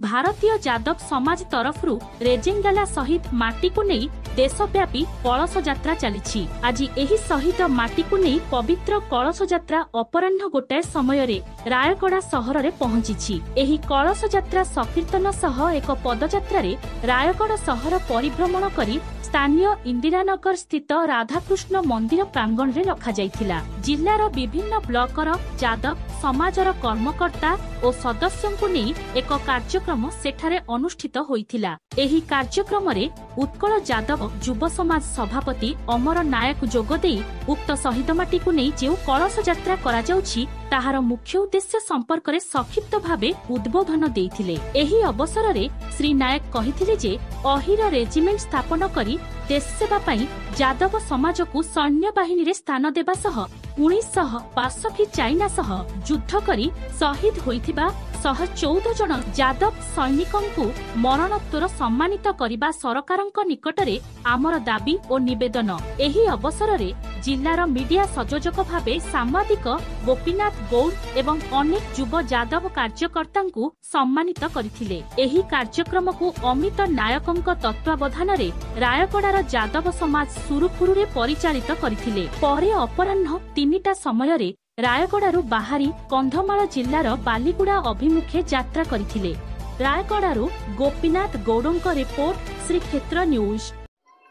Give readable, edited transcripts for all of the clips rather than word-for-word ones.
भारतीय जादव समाज तरफ रेजेंगाला शहीद माटी को नहीं देशव्यापी कलश यात्रा चली। आज एही शहीद माटी को नहीं पवित्र कलश यात्रा अपराह्न गोटाए समय रायगड़ा सहर में पहुंची। एही कलश यात्रा संकीर्तन सह एक पदयात्रा रायगड़ सहर परिभ्रमण करी स्थानीय इंदिरानगर स्थित राधाकृष्ण मंदिर प्रांगण में रखा जाइथिला। जिल्लार विभिन्न ब्लॉकर जादव समाजर कर्मकर्ता और सदस्यों को नहीं एक कार्यक्रम सेठारे अनुष्ठित होइथिला। एही कार्यक्रम रे उत्कल जादव युव समाज सभापति अमर नायक जोगदेई उक्त शहीद माटी को नहीं जो कलश यात्रा करा जाउछि ताहार मुख्य उद्देश्य संपर्क में संक्षिप्त भावे उद्बोधन देइथिले। एही अवसर रे श्री नायक कहिथिले जे अहिर रेजिमेंट स्थापन करी देश सेवा पाई जादव समाज को सैन्य बाहिनी रे स्थान देबा सह 1962 चाइना सह युद्ध करी शहीद होइथिबा 114 जन जादव सैनिकों को मरणोत्तर सम्मानित करने सरकारक निकटरे आमर दाबी और निवेदन। एही अवसर रे जिल्लार मीडिया संयोजक भावे सांबादिक गोपीनाथ गौड़ एवं अनेक युव जादव कार्यकर्ता को सम्मानित करथिले। एही कार्यक्रम को अमित नायकंक तत्वावधान रे रायगड़ार जादव समाज सुरुखुरुरे परिचालित करथिले। परे अपराह्न 3टा समय रे रायगड़ारू बाहरी कंधमाल जिल्लार बालीगुड़ा अभिमुखे यात्रा करथिले। रायगड़ारू गोपीनाथ गौड़ों रिपोर्ट श्री क्षेत्र न्यूज।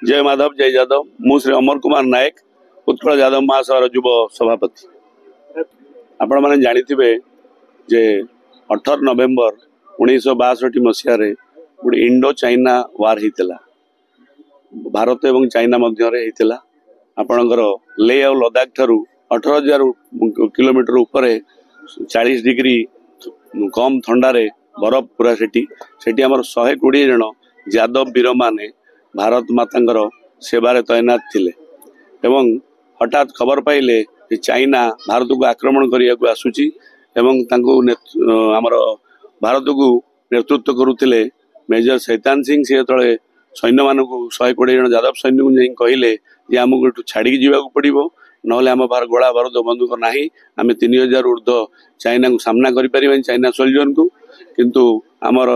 जय माधव जय जादव। मु श्री अमर कुमार नायक उत्कल जादव महासभार युव सभापति। आपण माने जानिथिबे जे 18 नवेम्बर 1962 मसीह रे गोटे इंडो चाइना वार हितला। भारत एवं चाइना मध्य रे हितला। आपणकर ले और लद्दाख ठारू 18,000 किलोमीटर ऊपर 40 डिग्री कम थंडारे बरफ पूरा सेठी आमर 120 जन जादव वीर माने भारत मातांकर सेवारे तैनात थिले एवं हठात खबर पाइले कि चाइना भारत को आक्रमण करिया को आसुची एवं तांको आमर भारत को नेतृत्व करुथिले मेजर शैतान सिंह। से तळे सैन्य मान को 120 जन जादव सैन्य को कहले जे हमको एठू छाड़ी जीवा को पड़िबो नहले आम बाहर गोला बारूद बंदूक नाही आम 3000 ऊर्ध चाइना को सामना करें चाइना सोल्जर को। किंतु आमर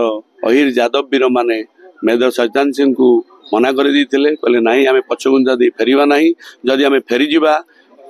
अहिर जादव वीर माने मेजर शैतान सिंह को मना कर देते कहले नहीं आम पछगुंजा दे फेरिबा नहीं। जदि आम फेरीजा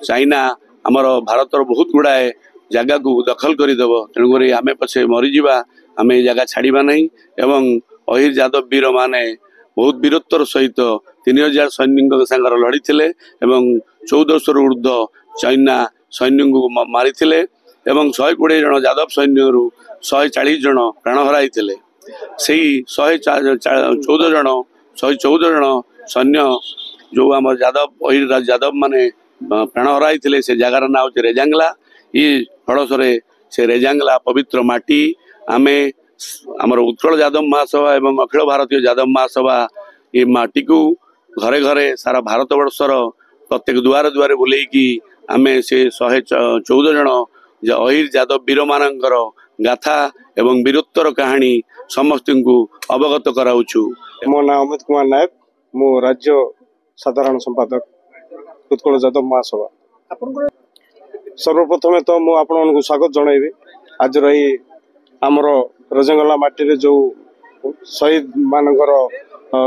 चाइना आमर भारतर बहुत गुड़ाए जगह को दखल करदेव तेणुक आम पछे मरीजा आम ये जगह छाड़ा नहीं। एवं अहिर जादव वीर माने बहुत वीरत्वर सहित 3000 सैनिक सांगर लड़ी थे एवं 1400 ऊर्ध चाइना सैन्य को मारी 120 जन जादव सैन्य 140 जन प्राण हराई से 114 जन सैन्य जो आम जादव अहिर जादव माने प्राण हराई से जगार ना हूँ रेजांगला। ये फलसरे से रेजांगला पवित्र माटी आमे आमर उत्कल जादव महासभा एवं अखिल भारतीय जादव महासभा ये माटी को घरे घरे सारा भारत वर्षर प्रत्येक दुआरे दुआरे बुलेकी आमे से 114 जन अहिर जादव वीर मानकर गाथा एवं वीरत्वर कहानी समस्त को अवगत कराउछु। मो नाम अमित कुमार नायक, मो राज्य साधारण संपादक उत्कल जादव महासभा। सर्वप्रथमे तो मु आपन स्वागत जनइबी। आज रही आमर रजंगला माटी जो शहीद मानकर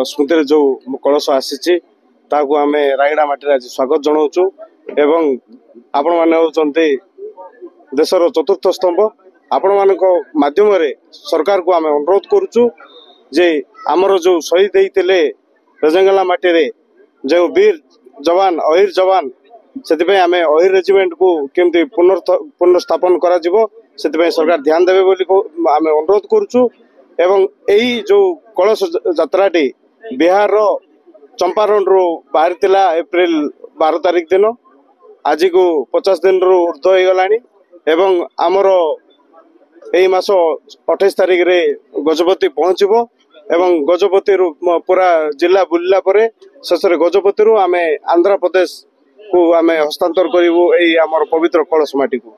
स्मृति जो कलश आसी ताकू आम रायगड़ा माटी आज स्वागत जनाऊँ एवं आपण मैंने होती देशर चतुर्थ स्तंभ। आपण मान माध्यम सरकार को आम अनुरोध करुचु जे आमर जो शहीद होते रजंगला माटी रे जो वीर जवान अहिर जवान से आम अहिर रेजिमेंट को केमती पुनर्स्थापन करा सरकार ध्यान देवे बोली आम अनुरोध करुचु। एवं यही जो कलश यात्राटी बिहार चंपारण रु बाहरी एप्रिल 12 तारिख दिन आज को 50 दिन रु ऊर्ध हो गलानी एवं आमर यही मास 28 तारिख रे गजपति पहुंचबो एवं गजपति रु पूरा जिला बुलला परे शेष गजपति रु आमे आंध्र प्रदेश को आमे हस्तांतर करिवो एही आमर पवित्र कलश माटी को।